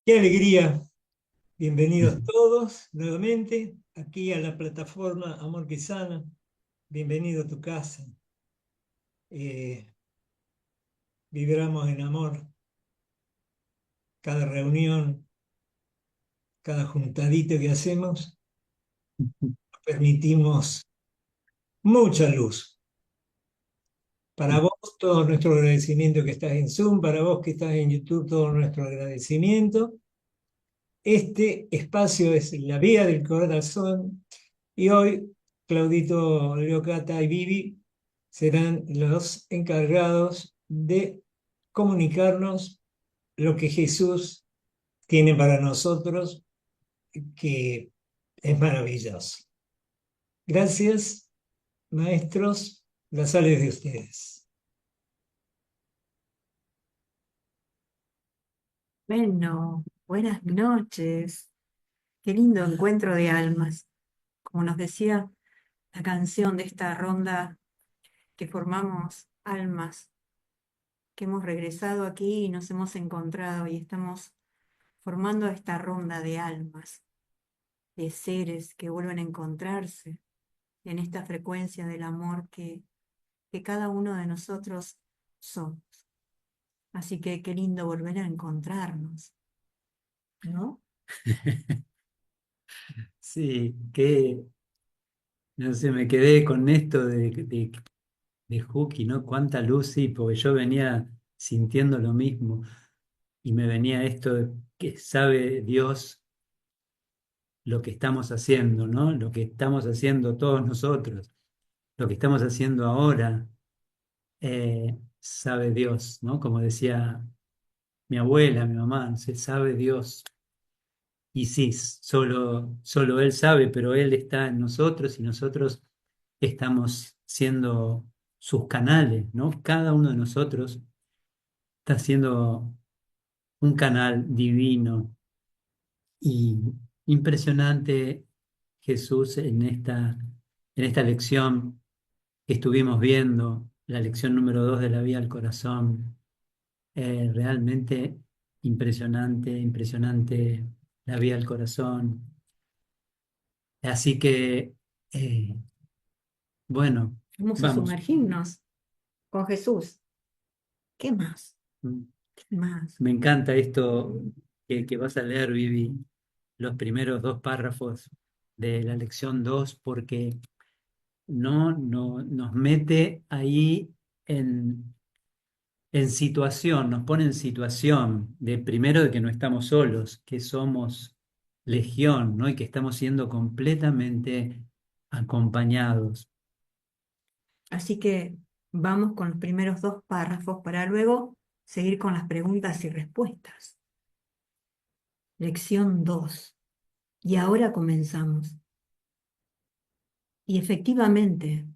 Qué alegría. Bienvenidos todos nuevamente aquí a la plataforma Amor que Sana. Bienvenido a tu casa. Eh, Vibramos en amor. Cada reunión, cada juntadito que hacemos, permitimos mucha luz. Para vos, todo nuestro agradecimiento que estás en Zoom. Para vos que estás en YouTube, todo nuestro agradecimiento. Este espacio es la vía del corazón. Y hoy, Claudito, Leocata y Vivi serán los encargados de comunicarnos lo que Jesús tiene para nosotros, que es maravilloso. Gracias, maestros, las sales de ustedes. Bueno, buenas noches. Qué lindo encuentro de almas. Como nos decía la canción de esta ronda que formamos almas, que hemos regresado aquí y nos hemos encontrado y estamos formando esta ronda de almas, de seres que vuelven a encontrarse en esta frecuencia del amor que cada uno de nosotros somos. Así que qué lindo volver a encontrarnos, ¿no? Sí, que no sé, me quedé con esto de Juki, ¿no? Cuánta luz, sí, porque yo venía sintiendo lo mismo y me venía esto de que sabe Dios lo que estamos haciendo, ¿no? Lo que estamos haciendo todos nosotros, lo que estamos haciendo ahora, sabe Dios, ¿no? Como decía mi abuela, mi mamá, no sé, sabe Dios. Y sí, solo Él sabe, pero Él está en nosotros y nosotros estamos siendo sus canales, ¿no? Cada uno de nosotros está siendo un canal divino y impresionante, Jesús, en esta lección que estuvimos viendo, la lección número 2 de la vía al corazón. Realmente impresionante, impresionante la vía al corazón. Así que, eh, bueno, Vamos a vamos. sumergirnos con Jesús. ¿Qué más? Mm, ¿Qué más? Me encanta esto que vas a leer, Vivi, los primeros dos párrafos de la lección 2 porque no, nos mete ahí en situación, nos pone en situación de primero de que no estamos solos, que somos legión, ¿no? Y que estamos siendo completamente acompañados. Así que vamos con los primeros dos párrafos para luego seguir con las preguntas y respuestas. Lección 2. Y ahora comenzamos. Y efectivamente,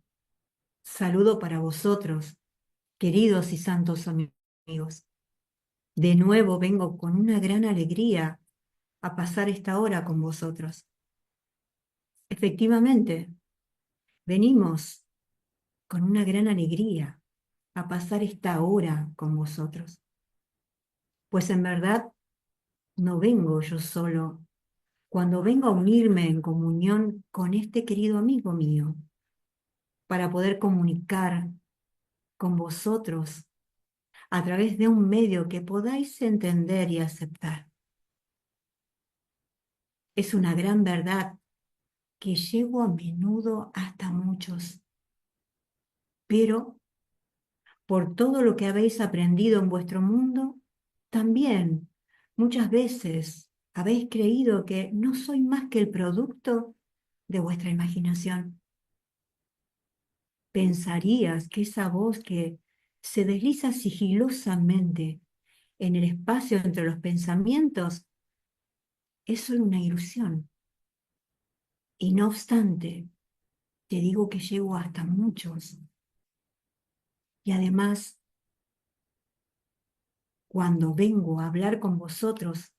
saludo para vosotros, queridos y santos amigos. De nuevo vengo con una gran alegría a pasar esta hora con vosotros. Efectivamente, venimos con una gran alegría a pasar esta hora con vosotros. Pues en verdad no vengo yo solo cuando vengo a unirme en comunión con este querido amigo mío para poder comunicar con vosotros a través de un medio que podáis entender y aceptar. Es una gran verdad que llego a menudo hasta muchos, pero por todo lo que habéis aprendido en vuestro mundo, también muchas veces habéis creído que no soy más que el producto de vuestra imaginación. Pensarías que esa voz que se desliza sigilosamente en el espacio entre los pensamientos es solo una ilusión. Y no obstante, te digo que llego hasta muchos. Y además, cuando vengo a hablar con vosotros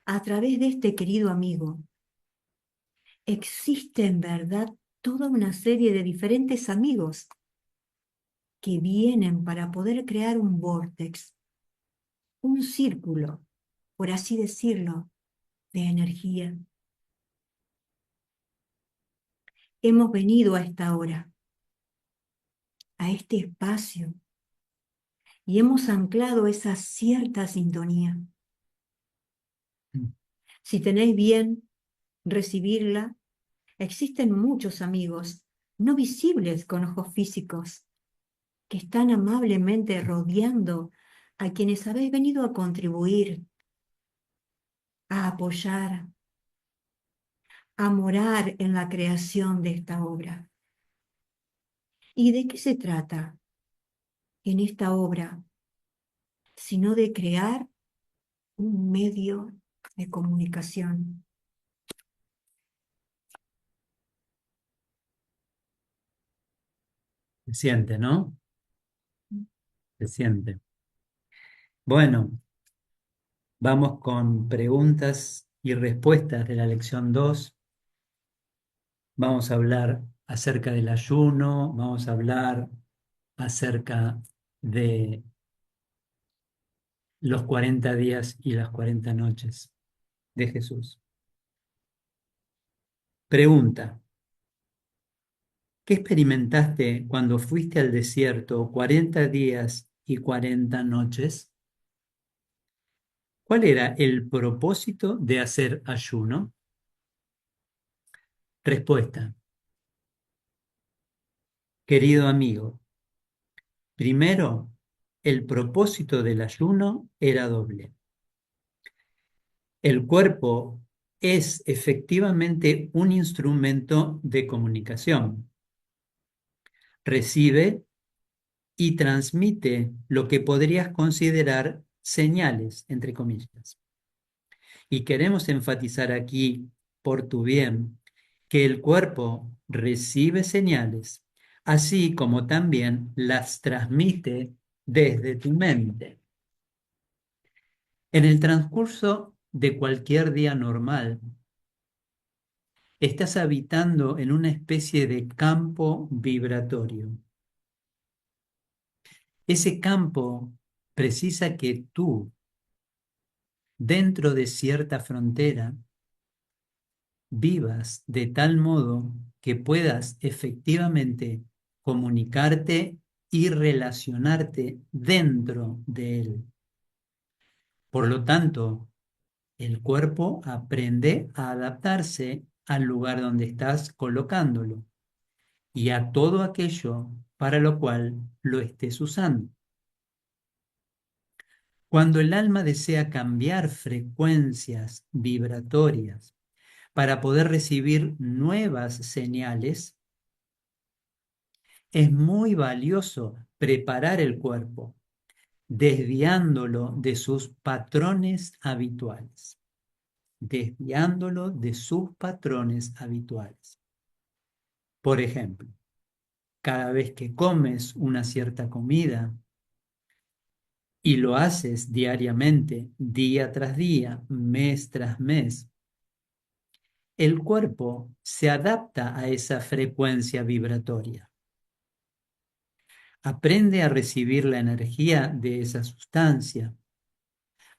a través de este querido amigo, existe en verdad toda una serie de diferentes amigos que vienen para poder crear un vórtex, un círculo por así decirlo, de energía. Hemos venido a esta hora, a este espacio, y hemos anclado esa cierta sintonía. Si tenéis bien recibirla, existen muchos amigos no visibles con ojos físicos que están amablemente rodeando a quienes habéis venido a contribuir, a apoyar, a morar en la creación de esta obra. ¿Y de qué se trata en esta obra? Sino de crear un medio de comunicación. Se siente, ¿no? Se siente. Bueno, vamos con preguntas y respuestas de la lección 2. Vamos a hablar acerca del ayuno, vamos a hablar acerca de los 40 días y las 40 noches de Jesús. Pregunta: ¿qué experimentaste cuando fuiste al desierto 40 días y 40 noches? ¿Cuál era el propósito de hacer ayuno? Respuesta: querido amigo, primero, el propósito del ayuno era doble. El cuerpo es efectivamente un instrumento de comunicación. Recibe y transmite lo que podrías considerar señales, entre comillas. Y queremos enfatizar aquí, por tu bien, que el cuerpo recibe señales, así como también las transmite desde tu mente. En el transcurso de cualquier día normal, estás habitando en una especie de campo vibratorio. Ese campo precisa que tú, dentro de cierta frontera, vivas de tal modo que puedas efectivamente comunicarte y relacionarte dentro de él. Por lo tanto, el cuerpo aprende a adaptarse al lugar donde estás colocándolo y a todo aquello para lo cual lo estés usando. Cuando el alma desea cambiar frecuencias vibratorias para poder recibir nuevas señales, es muy valioso preparar el cuerpo, desviándolo de sus patrones habituales. Desviándolo de sus patrones habituales. Por ejemplo, cada vez que comes una cierta comida y lo haces diariamente, día tras día, mes tras mes, el cuerpo se adapta a esa frecuencia vibratoria. Aprende a recibir la energía de esa sustancia.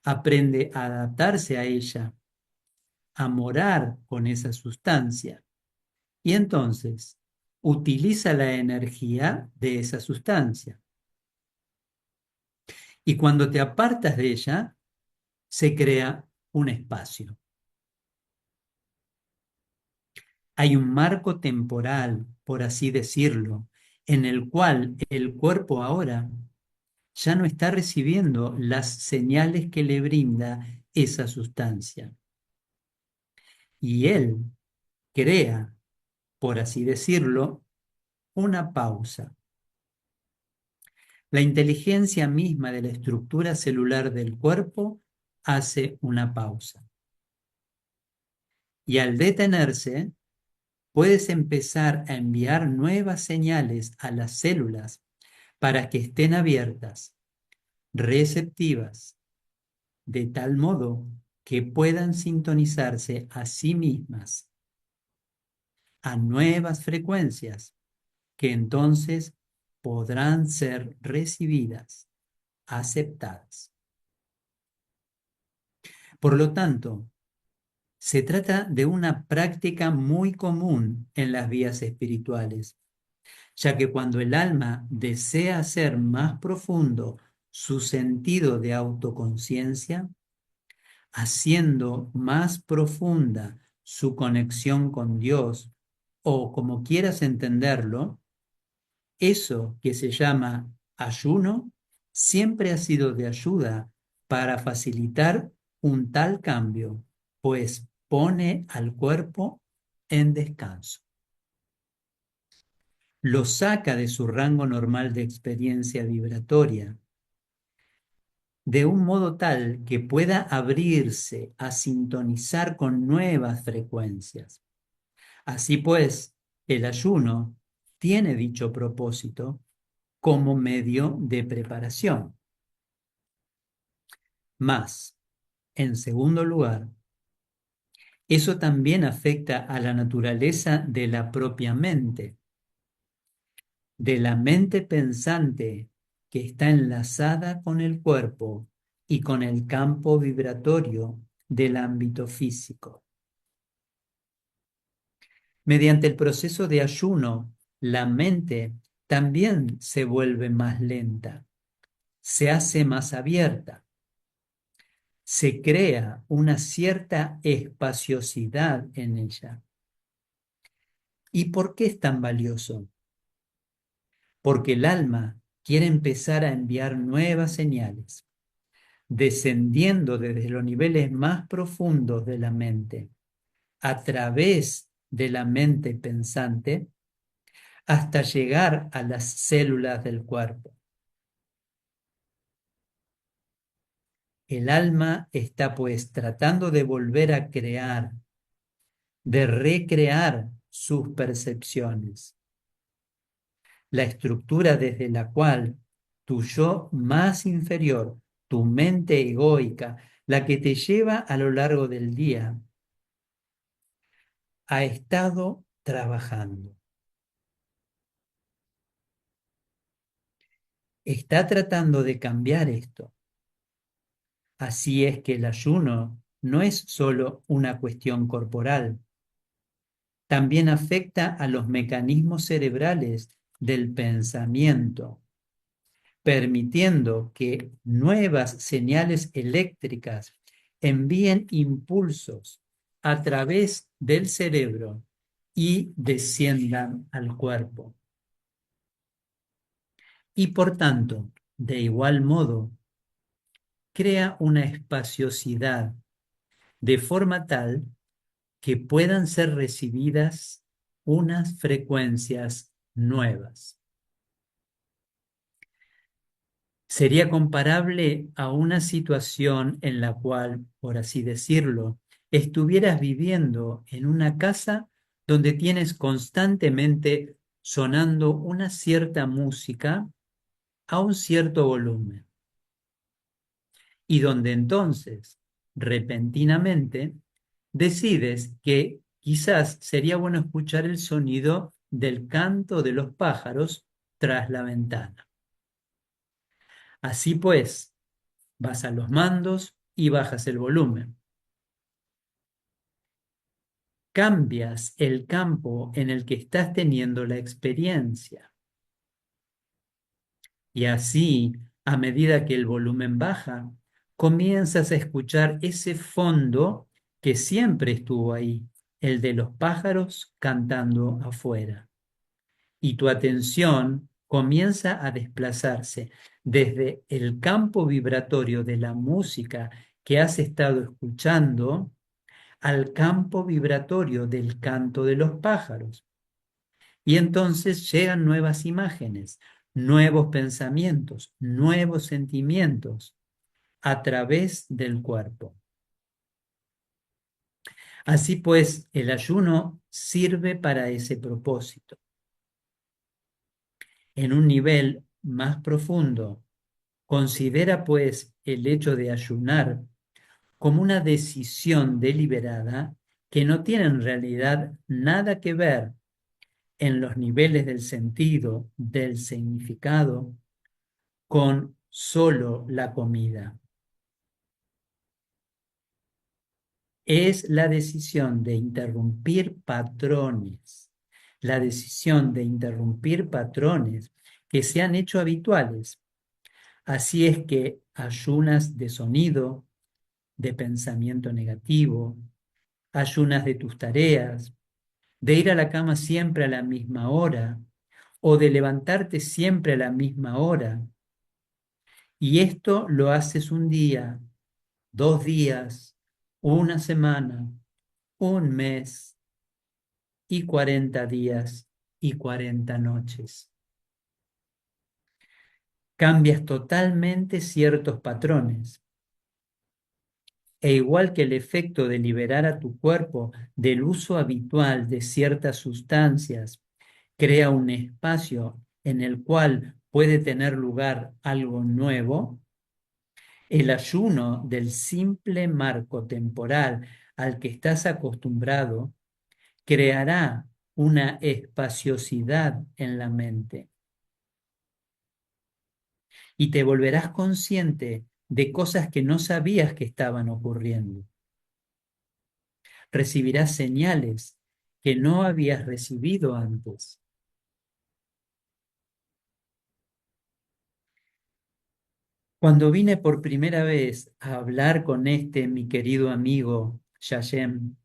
Aprende a adaptarse a ella, a morar con esa sustancia. Y entonces utiliza la energía de esa sustancia. Y cuando te apartas de ella, se crea un espacio. Hay un marco temporal, por así decirlo, en el cual el cuerpo ahora ya no está recibiendo las señales que le brinda esa sustancia. Y él crea, por así decirlo, una pausa. La inteligencia misma de la estructura celular del cuerpo hace una pausa. Y al detenerse, puedes empezar a enviar nuevas señales a las células para que estén abiertas, receptivas, de tal modo que puedan sintonizarse a sí mismas a nuevas frecuencias que entonces podrán ser recibidas, aceptadas. Por lo tanto, se trata de una práctica muy común en las vías espirituales, ya que cuando el alma desea hacer más profundo su sentido de autoconciencia, haciendo más profunda su conexión con Dios, o como quieras entenderlo, eso que se llama ayuno siempre ha sido de ayuda para facilitar un tal cambio, pues pone al cuerpo en descanso. Lo saca de su rango normal de experiencia vibratoria, de un modo tal que pueda abrirse a sintonizar con nuevas frecuencias. Así pues, el ayuno tiene dicho propósito como medio de preparación. Más, en segundo lugar, eso también afecta a la naturaleza de la propia mente, de la mente pensante que está enlazada con el cuerpo y con el campo vibratorio del ámbito físico. Mediante el proceso de ayuno, la mente también se vuelve más lenta, se hace más abierta, se crea una cierta espaciosidad en ella. ¿Y por qué es tan valioso? Porque el alma quiere empezar a enviar nuevas señales, descendiendo desde los niveles más profundos de la mente, a través de la mente pensante, hasta llegar a las células del cuerpo. El alma está pues tratando de volver a crear, de recrear sus percepciones, la estructura desde la cual tu yo más inferior, tu mente egoica, la que te lleva a lo largo del día, ha estado trabajando. Está tratando de cambiar esto. Así es que el ayuno no es solo una cuestión corporal, también afecta a los mecanismos cerebrales del pensamiento, permitiendo que nuevas señales eléctricas envíen impulsos a través del cerebro y desciendan al cuerpo. Y por tanto, de igual modo, crea una espaciosidad de forma tal que puedan ser recibidas unas frecuencias nuevas. Sería comparable a una situación en la cual, por así decirlo, estuvieras viviendo en una casa donde tienes constantemente sonando una cierta música a un cierto volumen y donde entonces, repentinamente, decides que quizás sería bueno escuchar el sonido del canto de los pájaros tras la ventana. Así pues, vas a los mandos y bajas el volumen. Cambias el campo en el que estás teniendo la experiencia. Y así, a medida que el volumen baja, comienzas a escuchar ese fondo que siempre estuvo ahí, el de los pájaros cantando afuera. Y tu atención comienza a desplazarse desde el campo vibratorio de la música que has estado escuchando al campo vibratorio del canto de los pájaros. Y entonces llegan nuevas imágenes, nuevos pensamientos, nuevos sentimientos a través del cuerpo. Así pues, el ayuno sirve para ese propósito. En un nivel más profundo, considera pues el hecho de ayunar como una decisión deliberada que no tiene en realidad nada que ver en los niveles del sentido, del significado, con solo la comida. es la decisión de interrumpir patrones, la decisión de interrumpir patrones que se han hecho habituales. Así es que ayunas de sonido, de pensamiento negativo, ayunas de tus tareas, de ir a la cama siempre a la misma hora o de levantarte siempre a la misma hora. Y esto lo haces un día, 2 días, una semana, un mes y 40 días y 40 noches. Cambias totalmente ciertos patrones. E igual que el efecto de liberar a tu cuerpo del uso habitual de ciertas sustancias, crea un espacio en el cual puede tener lugar algo nuevo, el ayuno del simple marco temporal al que estás acostumbrado creará una espaciosidad en la mente y te volverás consciente de cosas que no sabías que estaban ocurriendo. Recibirás señales que no habías recibido antes. Cuando vine por primera vez a hablar con mi querido amigo Yayem,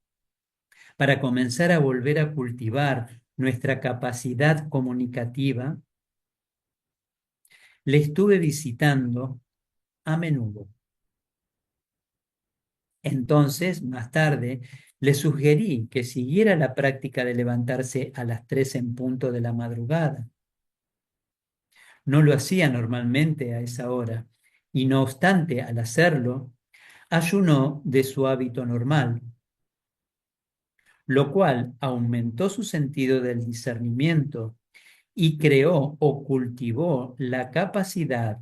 para comenzar a volver a cultivar nuestra capacidad comunicativa, le estuve visitando a menudo. Entonces, más tarde, le sugerí que siguiera la práctica de levantarse a las 3 en punto de la madrugada. No lo hacía normalmente a esa hora, y no obstante, al hacerlo, ayunó de su hábito normal, lo cual aumentó su sentido del discernimiento y creó o cultivó la capacidad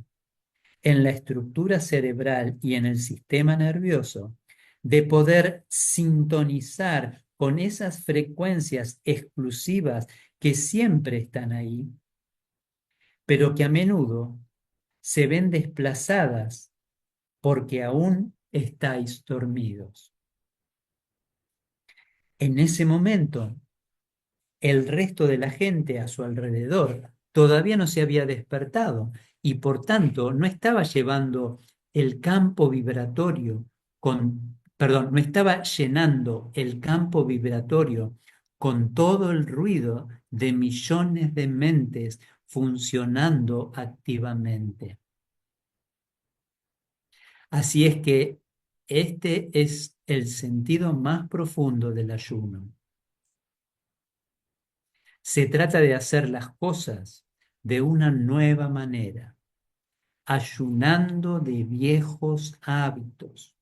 en la estructura cerebral y en el sistema nervioso de poder sintonizar con esas frecuencias exclusivas que siempre están ahí, pero que a menudo se ven desplazadas porque aún estáis dormidos. En ese momento, el resto de la gente a su alrededor todavía no se había despertado y por tanto no estaba llevando el campo vibratorio no estaba llenando el campo vibratorio con todo el ruido de millones de mentes funcionando activamente. Así es que este es el sentido más profundo del ayuno. Se trata de hacer las cosas de una nueva manera, ayunando de viejos hábitos,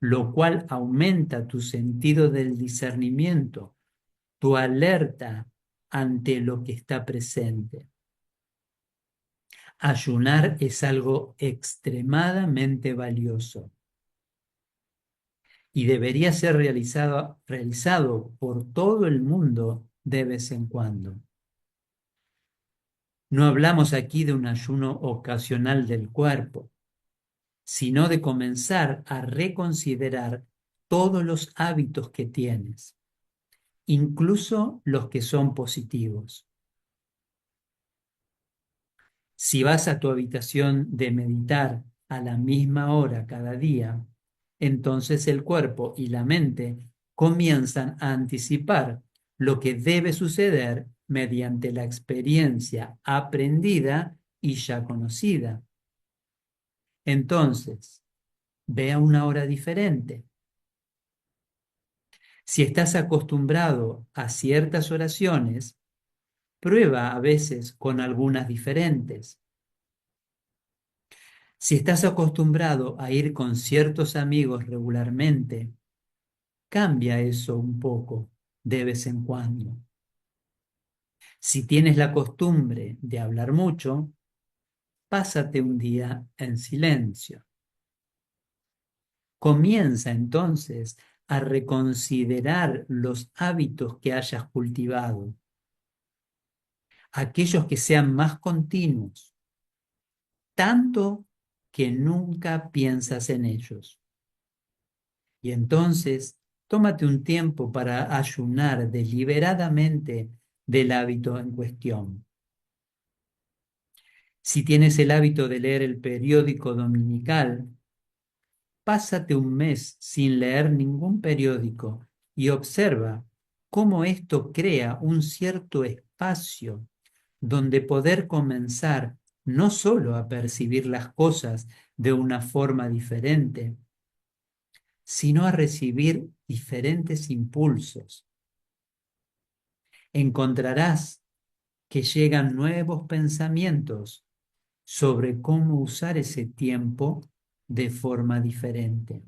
lo cual aumenta tu sentido del discernimiento, tu alerta ante lo que está presente. Ayunar es algo extremadamente valioso y debería ser realizado por todo el mundo de vez en cuando. No hablamos aquí de un ayuno ocasional del cuerpo, sino de comenzar a reconsiderar todos los hábitos que tienes, incluso los que son positivos. Si vas a tu habitación de meditar a la misma hora cada día, entonces el cuerpo y la mente comienzan a anticipar lo que debe suceder mediante la experiencia aprendida y ya conocida. Entonces, ve a una hora diferente. Si estás acostumbrado a ciertas oraciones, prueba a veces con algunas diferentes. Si estás acostumbrado a ir con ciertos amigos regularmente, cambia eso un poco de vez en cuando. Si tienes la costumbre de hablar mucho, pásate un día en silencio. Comienza entonces a reconsiderar los hábitos que hayas cultivado, aquellos que sean más continuos, tanto que nunca piensas en ellos. Y entonces tómate un tiempo para ayunar deliberadamente del hábito en cuestión. Si tienes el hábito de leer el periódico dominical, pásate un mes sin leer ningún periódico y observa cómo esto crea un cierto espacio donde poder comenzar no solo a percibir las cosas de una forma diferente, sino a recibir diferentes impulsos. Encontrarás que llegan nuevos pensamientos sobre cómo usar ese tiempo de forma diferente.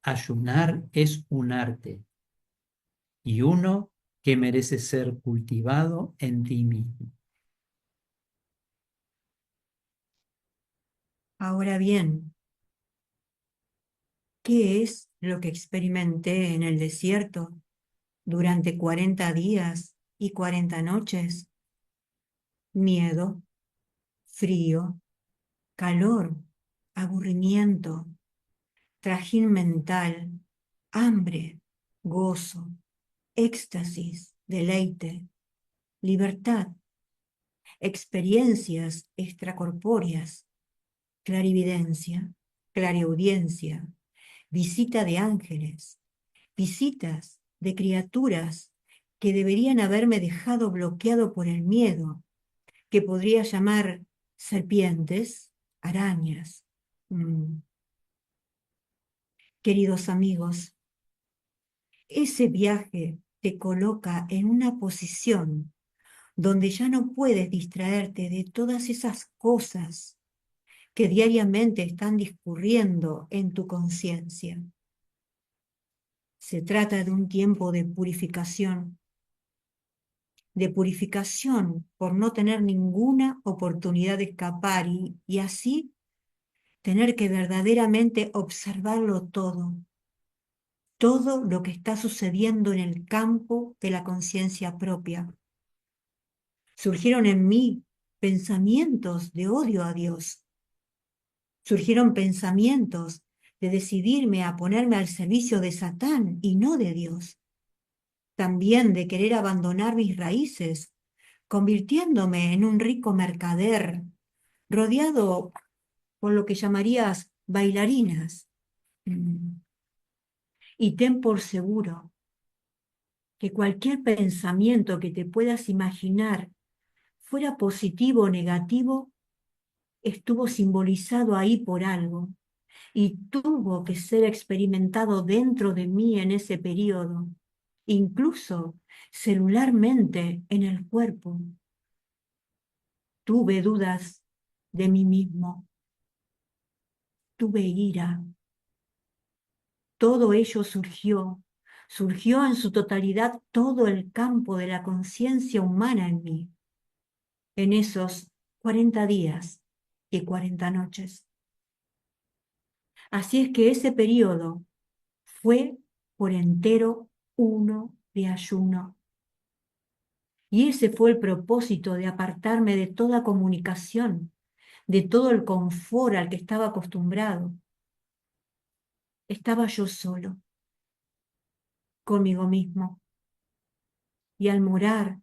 Ayunar es un arte y uno que merece ser cultivado en ti mismo. Ahora bien, ¿qué es lo que experimenté en el desierto durante 40 días y 40 noches? Miedo, frío, calor, aburrimiento, trajín mental, hambre, gozo, éxtasis, deleite, libertad, experiencias extracorpóreas, clarividencia, clariaudiencia, visita de ángeles, visitas de criaturas que deberían haberme dejado bloqueado por el miedo, que podría llamar serpientes, arañas. Queridos amigos, ese viaje te coloca en una posición donde ya no puedes distraerte de todas esas cosas que diariamente están discurriendo en tu conciencia. Se trata de un tiempo de purificación por no tener ninguna oportunidad de escapar y así tener que verdaderamente observarlo todo lo que está sucediendo en el campo de la conciencia propia. Surgieron en mí pensamientos de odio a Dios. Surgieron pensamientos de decidirme a ponerme al servicio de Satán y no de Dios. También de querer abandonar mis raíces, convirtiéndome en un rico mercader, rodeado por lo que llamarías bailarinas. Y ten por seguro que cualquier pensamiento que te puedas imaginar, fuera positivo o negativo, estuvo simbolizado ahí por algo y tuvo que ser experimentado dentro de mí en ese periodo, incluso celularmente en el cuerpo. Tuve dudas de mí mismo, tuve ira. Todo ello surgió en su totalidad todo el campo de la conciencia humana en mí, en esos 40 días y 40 noches. Así es que ese periodo fue por entero uno de ayuno. Y ese fue el propósito de apartarme de toda comunicación, de todo el confort al que estaba acostumbrado. Estaba yo solo, conmigo mismo. Y al morar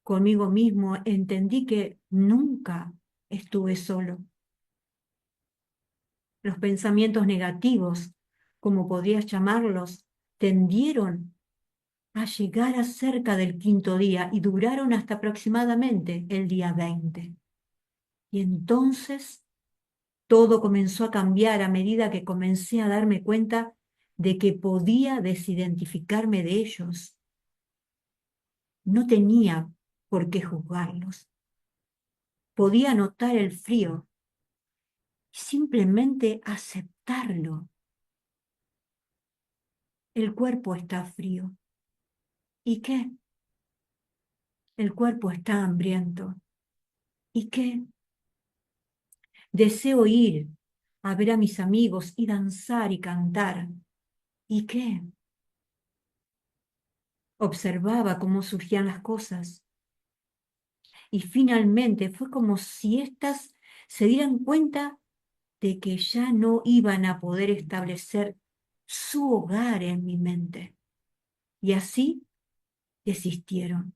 conmigo mismo entendí que nunca estuve solo. Los pensamientos negativos, como podrías llamarlos, tendieron a llegar a cerca del quinto día y duraron hasta aproximadamente el día 20. Y entonces todo comenzó a cambiar a medida que comencé a darme cuenta de que podía desidentificarme de ellos. No tenía por qué juzgarlos. Podía notar el frío y simplemente aceptarlo. El cuerpo está frío. ¿Y qué? El cuerpo está hambriento. ¿Y qué? Deseo ir a ver a mis amigos y danzar y cantar. ¿Y qué? Observaba cómo surgían las cosas. Y finalmente fue como si éstas se dieran cuenta de que ya no iban a poder establecer su hogar en mi mente. Y así desistieron.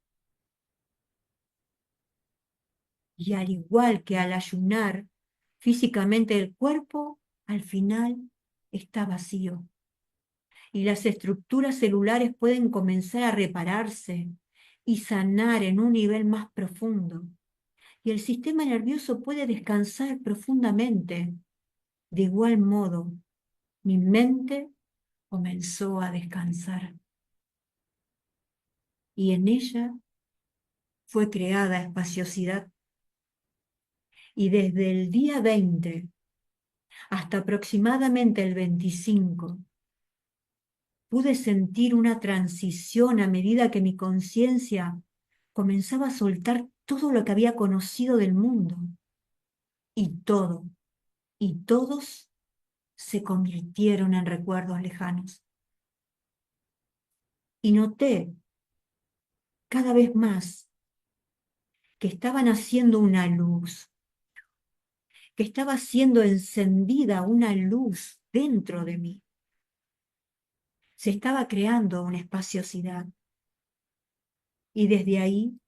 Y al igual que al ayunar, físicamente el cuerpo al final está vacío. Y las estructuras celulares pueden comenzar a repararse y sanar en un nivel más profundo. Y el sistema nervioso puede descansar profundamente. De igual modo, mi mente comenzó a descansar. Y en ella fue creada espaciosidad. Y desde el día 20 hasta aproximadamente el 25, pude sentir una transición a medida que mi conciencia comenzaba a soltar todo lo que había conocido del mundo. Y todo, y todos se convirtieron en recuerdos lejanos. Y noté cada vez más que estaban haciendo una luz, que estaba siendo encendida una luz dentro de mí. Se estaba creando una espaciosidad. Y desde ahí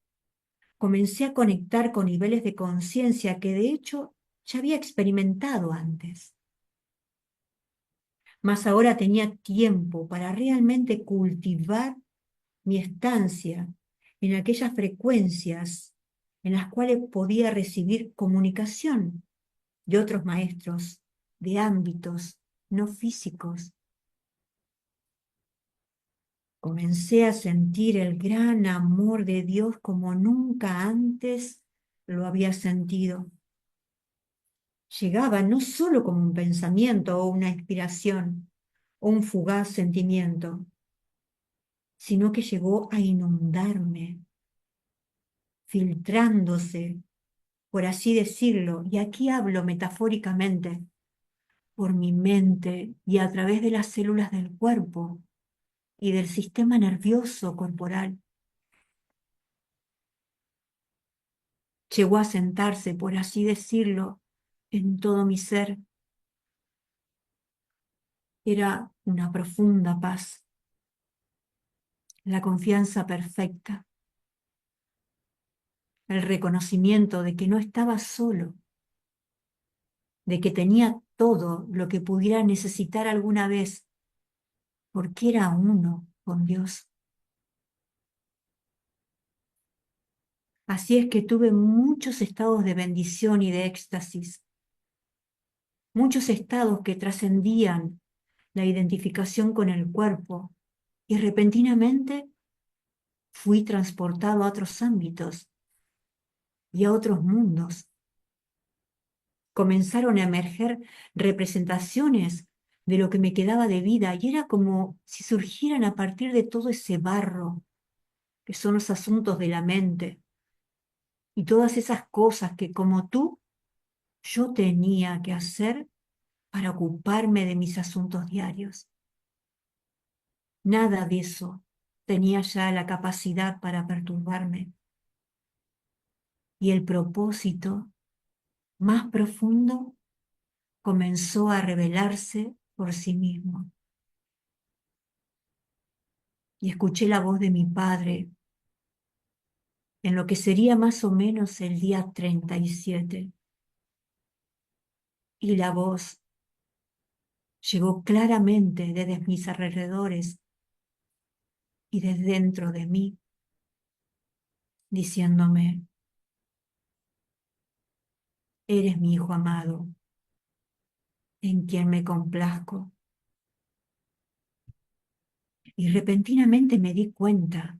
comencé a conectar con niveles de conciencia que de hecho ya había experimentado antes. Mas ahora tenía tiempo para realmente cultivar mi estancia en aquellas frecuencias en las cuales podía recibir comunicación de otros maestros, de ámbitos no físicos. Comencé a sentir el gran amor de Dios como nunca antes lo había sentido. Llegaba no solo como un pensamiento o una inspiración o un fugaz sentimiento, sino que llegó a inundarme, filtrándose, por así decirlo, y aquí hablo metafóricamente, por mi mente y a través de las células del cuerpo y del sistema nervioso corporal. Llegó a sentarse, por así decirlo, en todo mi ser. Era una profunda paz, la confianza perfecta, el reconocimiento de que no estaba solo, de que tenía todo lo que pudiera necesitar alguna vez, porque era uno con Dios. Así es que tuve muchos estados de bendición y de éxtasis, muchos estados que trascendían la identificación con el cuerpo, y repentinamente fui transportado a otros ámbitos y a otros mundos. Comenzaron a emerger representaciones de lo que me quedaba de vida y era como si surgieran a partir de todo ese barro que son los asuntos de la mente y todas esas cosas que como tú yo tenía que hacer para ocuparme de mis asuntos diarios. Nada de eso tenía ya la capacidad para perturbarme. Y el propósito más profundo comenzó a revelarse por sí mismo. Y escuché la voz de mi padre en lo que sería más o menos el día 37. Y la voz llegó claramente desde mis alrededores y desde dentro de mí, diciéndome: eres mi hijo amado, en quien me complazco. Y repentinamente me di cuenta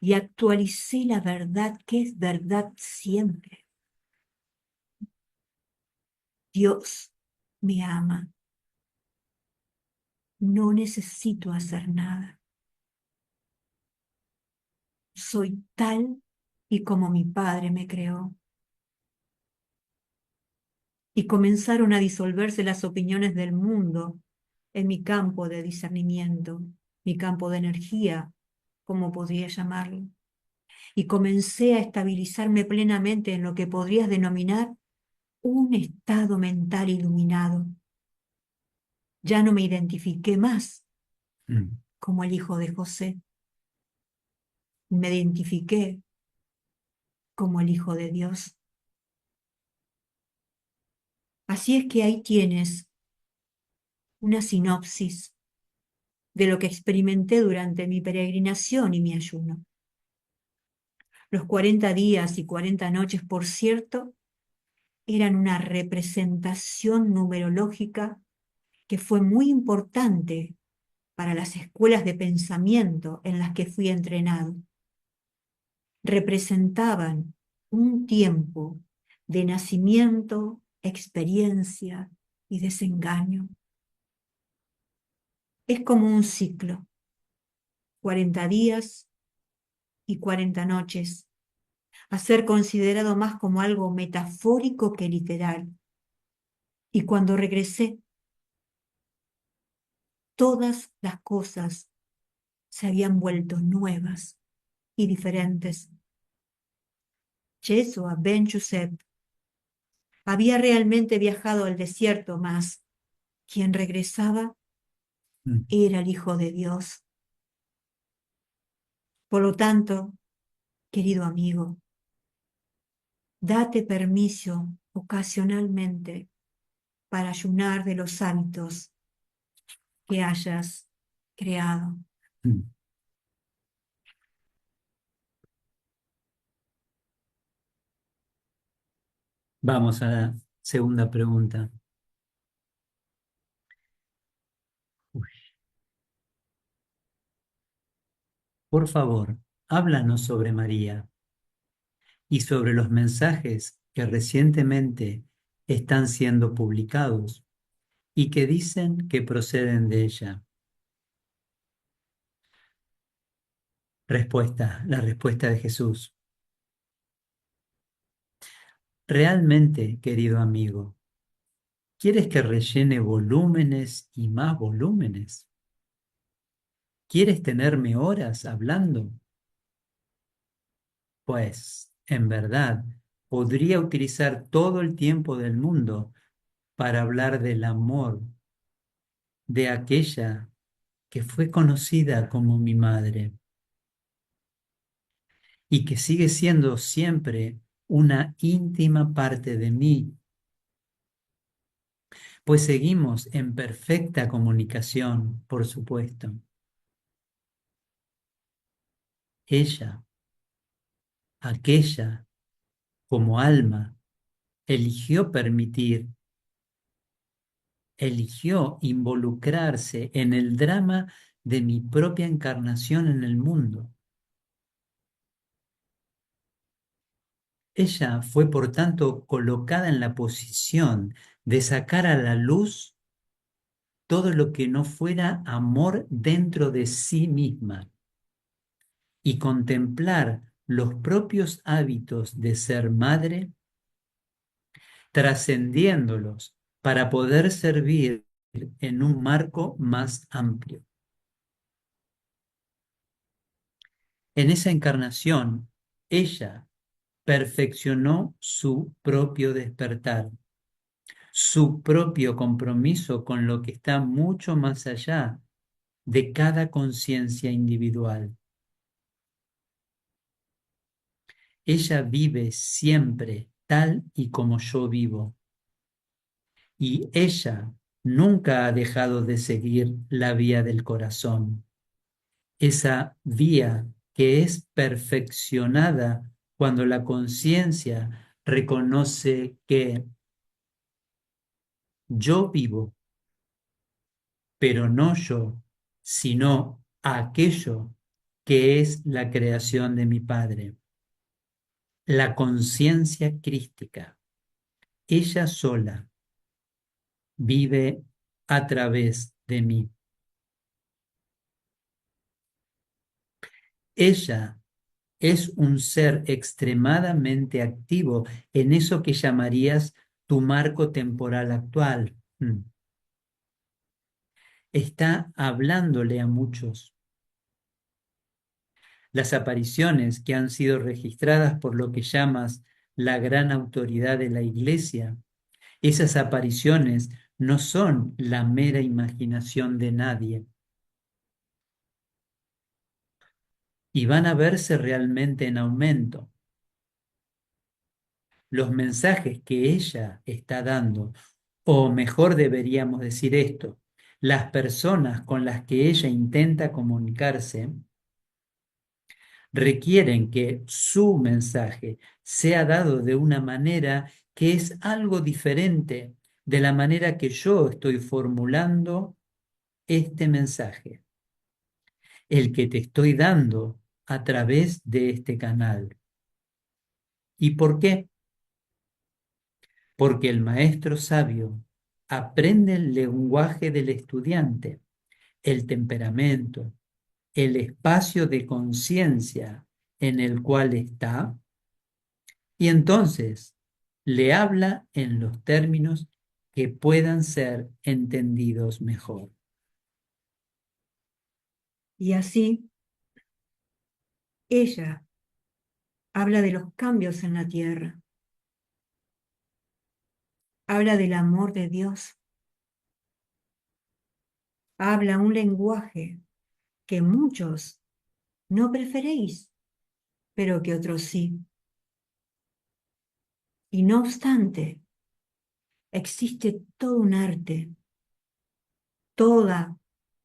y actualicé la verdad que es verdad siempre. Dios me ama. No necesito hacer nada. Soy tal y como mi Padre me creó. Y comenzaron a disolverse las opiniones del mundo en mi campo de discernimiento, mi campo de energía, como podría llamarlo. Y comencé a estabilizarme plenamente en lo que podrías denominar un estado mental iluminado. Ya no me identifiqué más Mm. como el hijo de José. Me identifiqué como el hijo de Dios. Así es que ahí tienes una sinopsis de lo que experimenté durante mi peregrinación y mi ayuno. Los 40 días y 40 noches, por cierto, eran una representación numerológica que fue muy importante para las escuelas de pensamiento en las que fui entrenado. Representaban un tiempo de nacimiento, experiencia y desengaño. Es como un ciclo, 40 días y 40 noches, a ser considerado más como algo metafórico que literal. Y cuando regresé, todas las cosas se habían vuelto nuevas y diferentes. Yeshua ben Yosef había realmente viajado al desierto, mas quien regresaba Mm. era el Hijo de Dios. Por lo tanto, querido amigo, date permiso ocasionalmente para ayunar de los hábitos que hayas creado. Mm. Vamos a la segunda pregunta. Uy. Por favor, háblanos sobre María y sobre los mensajes que recientemente están siendo publicados y que dicen que proceden de ella. La respuesta de Jesús. Realmente, querido amigo, ¿quieres que rellene volúmenes y más volúmenes? ¿Quieres tenerme horas hablando? Pues, en verdad, podría utilizar todo el tiempo del mundo para hablar del amor de aquella que fue conocida como mi madre y que sigue siendo siempre una íntima parte de mí, pues seguimos en perfecta comunicación, por supuesto. Ella, aquella, como alma, eligió involucrarse en el drama de mi propia encarnación en el mundo. Ella fue, por tanto, colocada en la posición de sacar a la luz todo lo que no fuera amor dentro de sí misma y contemplar los propios hábitos de ser madre, trascendiéndolos para poder servir en un marco más amplio. En esa encarnación, ella perfeccionó su propio despertar, su propio compromiso con lo que está mucho más allá de cada conciencia individual. Ella vive siempre tal y como yo vivo. Y ella nunca ha dejado de seguir la vía del corazón, esa vía que es perfeccionada cuando la conciencia reconoce que yo vivo, pero no yo, sino aquello que es la creación de mi Padre, la conciencia crística. Ella sola vive a través de mí. Ella es un ser extremadamente activo en eso que llamarías tu marco temporal actual. Está hablándole a muchos. Las apariciones que han sido registradas por lo que llamas la gran autoridad de la Iglesia, esas apariciones no son la mera imaginación de nadie y van a verse realmente en aumento. Los mensajes que ella está dando, o mejor deberíamos decir esto, las personas con las que ella intenta comunicarse, requieren que su mensaje sea dado de una manera que es algo diferente de la manera que yo estoy formulando este mensaje, el que te estoy dando a través de este canal. ¿Y por qué? Porque el maestro sabio aprende el lenguaje del estudiante, el temperamento, el espacio de conciencia en el cual está, y entonces le habla en los términos que puedan ser entendidos mejor. Y así, ella habla de los cambios en la tierra, habla del amor de Dios, habla un lenguaje que muchos no preferéis, pero que otros sí. Y no obstante, existe todo un arte, toda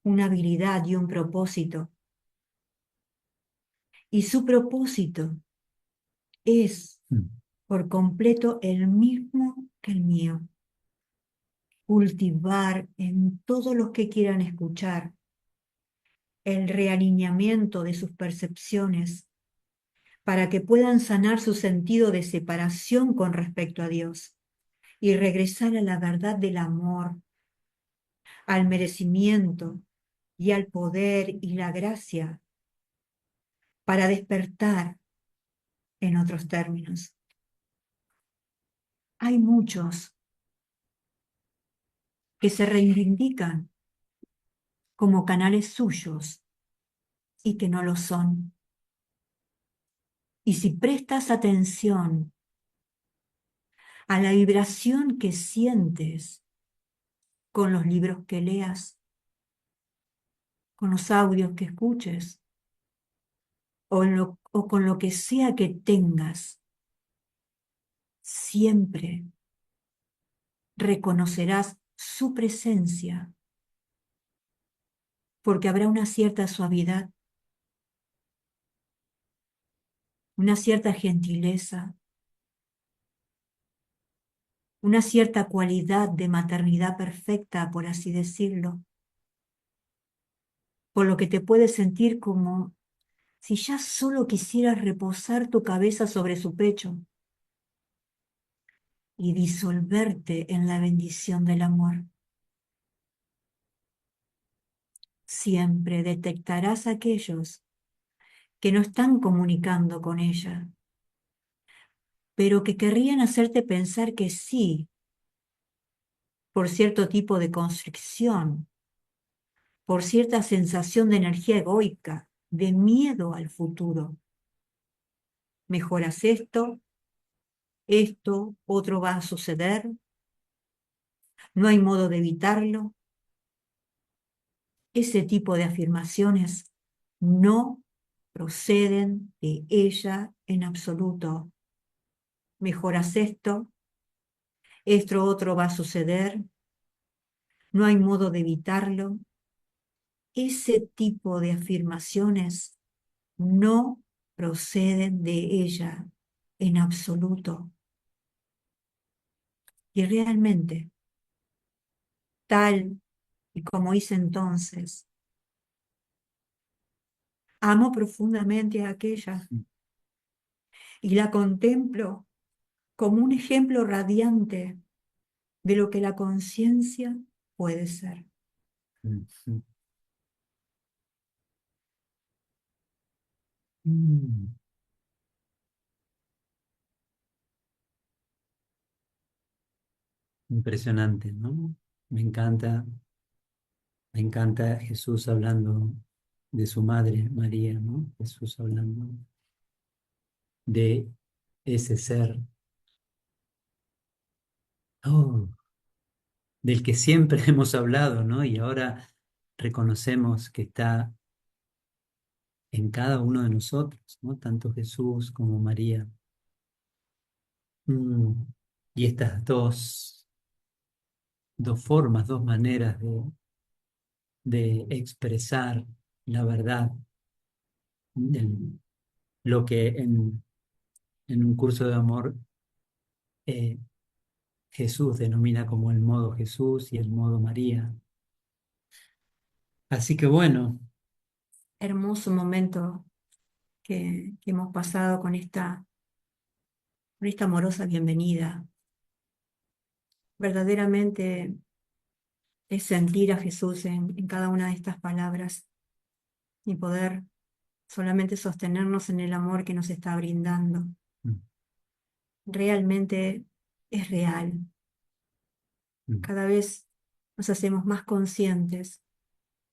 una habilidad y un propósito. Y su propósito es por completo el mismo que el mío. Cultivar en todos los que quieran escuchar el realineamiento de sus percepciones para que puedan sanar su sentido de separación con respecto a Dios y regresar a la verdad del amor, al merecimiento y al poder y la gracia para despertar, en otros términos. Hay muchos que se reivindican como canales suyos y que no lo son. Y si prestas atención a la vibración que sientes con los libros que leas, con los audios que escuches, o con lo que sea que tengas, siempre reconocerás su presencia, porque habrá una cierta suavidad, una cierta gentileza, una cierta cualidad de maternidad perfecta, por así decirlo, por lo que te puedes sentir como si ya solo quisieras reposar tu cabeza sobre su pecho y disolverte en la bendición del amor. Siempre detectarás a aquellos que no están comunicando con ella, pero que querrían hacerte pensar que sí, por cierto tipo de constricción, por cierta sensación de energía egoica, de miedo al futuro. Mejoras esto, otro va a suceder, no hay modo de evitarlo. Ese tipo de afirmaciones no proceden de ella en absoluto. Mejoras esto otro va a suceder, no hay modo de evitarlo. Ese tipo de afirmaciones no proceden de ella en absoluto. Y realmente, tal y como hice entonces, amo profundamente a aquella y la contemplo como un ejemplo radiante de lo que la conciencia puede ser. Impresionante, ¿no? Me encanta Jesús hablando de su madre María, ¿no? Jesús hablando de ese ser, oh, del que siempre hemos hablado, ¿no? Y ahora reconocemos que está en cada uno de nosotros, ¿no? Tanto Jesús como María. Mm. Y estas dos formas, dos maneras de expresar la verdad, el- lo que en un curso de amor eh, Jesús denomina como el modo Jesús y el modo María. Así que bueno, Hermoso momento que hemos pasado con esta amorosa bienvenida. Verdaderamente es sentir a Jesús en cada una de estas palabras y poder solamente sostenernos en el amor que nos está brindando. mm, Realmente es real. mm, Cada vez nos hacemos más conscientes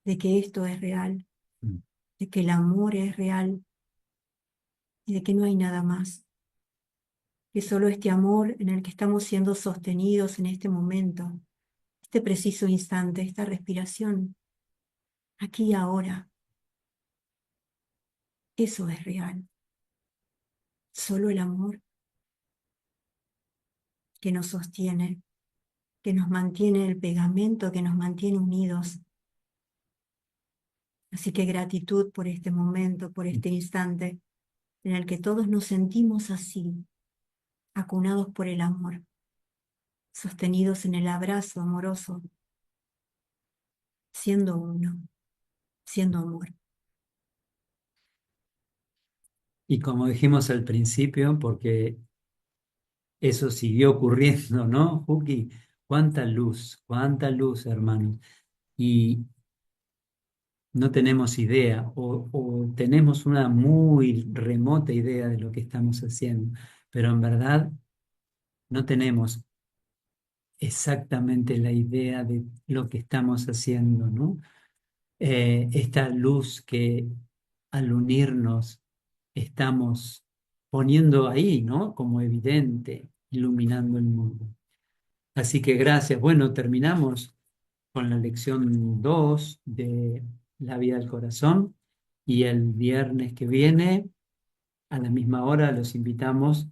de que esto es real, mm, de que el amor es real y de que no hay nada más. Que solo este amor en el que estamos siendo sostenidos en este momento, este preciso instante, esta respiración, aquí y ahora, eso es real. Solo el amor que nos sostiene, que nos mantiene el pegamento, que nos mantiene unidos. Así que gratitud por este momento, por este instante en el que todos nos sentimos así, acunados por el amor, sostenidos en el abrazo amoroso, siendo uno, siendo amor. y como dijimos al principio, porque eso siguió ocurriendo, ¿no, Juki? Cuánta luz, hermanos. Y no tenemos idea o tenemos una muy remota idea de lo que estamos haciendo, pero en verdad no tenemos exactamente la idea de lo que estamos haciendo, ¿no? Esta luz que al unirnos estamos poniendo ahí, ¿no? Como evidente, iluminando el mundo. Así que gracias. Bueno, terminamos con la lección 2 de La vida del corazón y el viernes que viene, a la misma hora, los invitamos.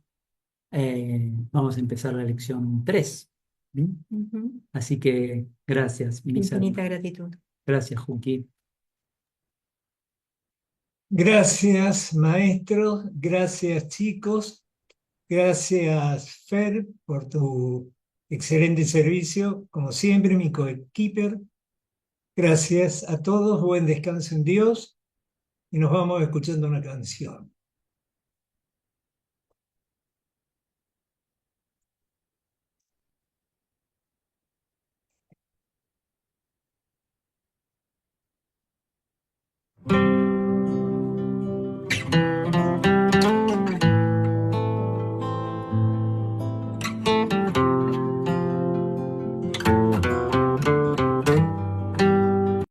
Vamos a empezar la lección 3. ¿Mm? Ujú. Así que gracias, mis Infinita hermanos. gratitud. Gracias, Juki. Gracias, maestros. Gracias, chicos. Gracias, Fer, por tu excelente servicio. Como siempre, mi coequiper. Gracias a todos. Buen descanso en Dios. Y nos vamos escuchando una canción.